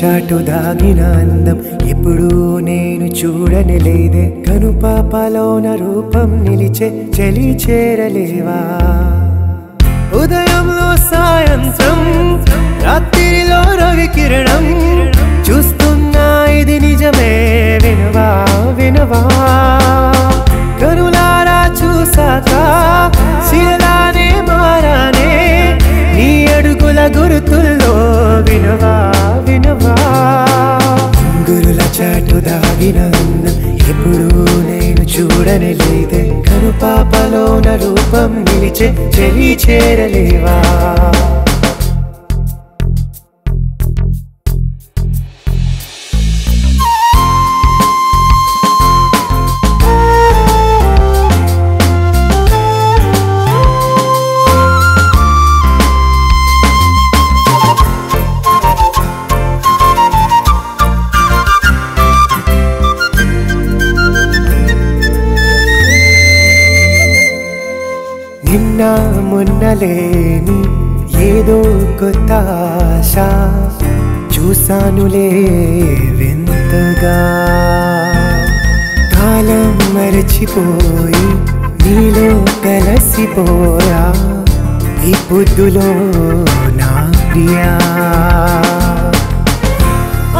చాటు దాగిన అందం ఎప్పుడూ నేను చూడని లేదే కనుపాపలోన రూపం నిలిచే చలి చేరలేవా ఉదయంలో సాయంత్రం రాత్రిలో రవి కిరణం చూస్తున్నా ఇది నిజమే వినవా వినవా కనులారా చూసాక శిలలానే మారానే నీ అడుగుల గురుతుల్లో వినవా వినవా గురుల చాటు దాగిన అందం ఎప్పుడూ నేను చూడని లేదే కనుపాపలోన రూపం నిలిచే చలి చేరలేవా నిన్న మొన్నలేని ఏదో కొత్త ఆశ చూసానులే వింతగా కాలం మరచిపోయి నీలో కలసిపోయా ఈ పొద్దులో నా ప్రియా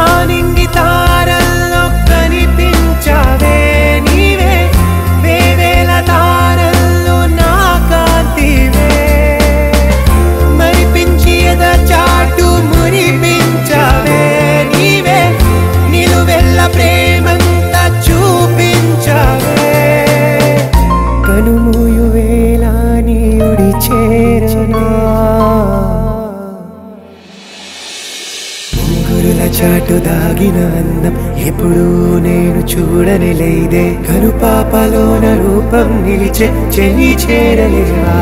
ఆనింగి తారల్లో కనిపించావే నీవే వేవేల తారల్లో నా కాంతివే మరిపించి ఎద చాటు మురిపించావే నీవే నిలువెల్ల ప్రేమంతా చూపించావే కనుమూయు వేళ నీయుడి చేరనా గురుల చాటు దాగిన అందం ఎప్పుడూ నేను చూడని లేదే కనుపాపలోన రూపం నిలిచే చలి చేరలేవా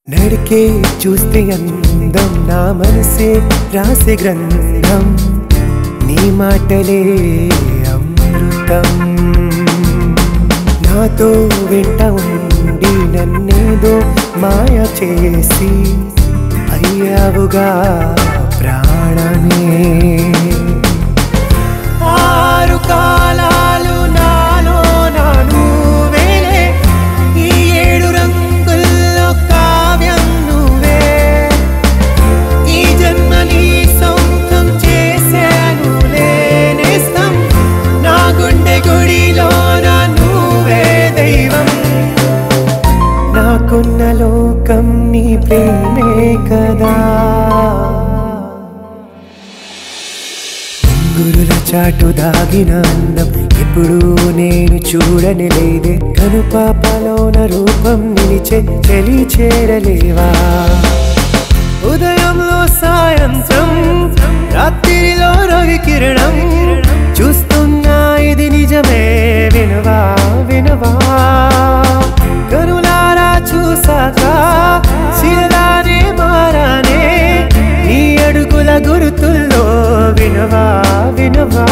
నడికే చూస్తే అందం నా మనసే రాసే గ్రంథం నీ మాటలే అమృతం నాతో వెంట ఉండి నన్నేదో మాయ చేసి అయ్యావుగా ప్రాణమే ఆరు కాలాలు నాలో నాను వేలే ఈ ఏడు రంగుల్లో కావ్యం నువ్వే ఈ జన్మ నీ సొంతం చేశాను నేస్తం నా గుండె గుడిలో నువ్వే దైవం నాకున్న లోకం నీ ప్రేమే కదా గురుల చాటు దాగిన అందం ఎప్పుడూ నేను చూడని లేదే కనుపాపలోన రూపం నిలిచే చలి చేరలేవా ఉదయంలో సాయంత్రం రాత్రిలో రవి కిరణం చూస్తున్నా ఇది నిజమే వినవా వినవా కనులారా చూసాక శిలలానే మారానే నీ అడుగుల గురుతుల్లో వినవా వినవా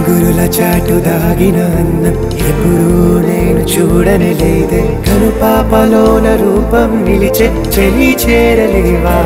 గురుల చాటు దాగిన అందం ఎప్పుడూ నేను చూడని లేదే కనుపాపలోన రూపం నిలిచే చలి చేరలేవా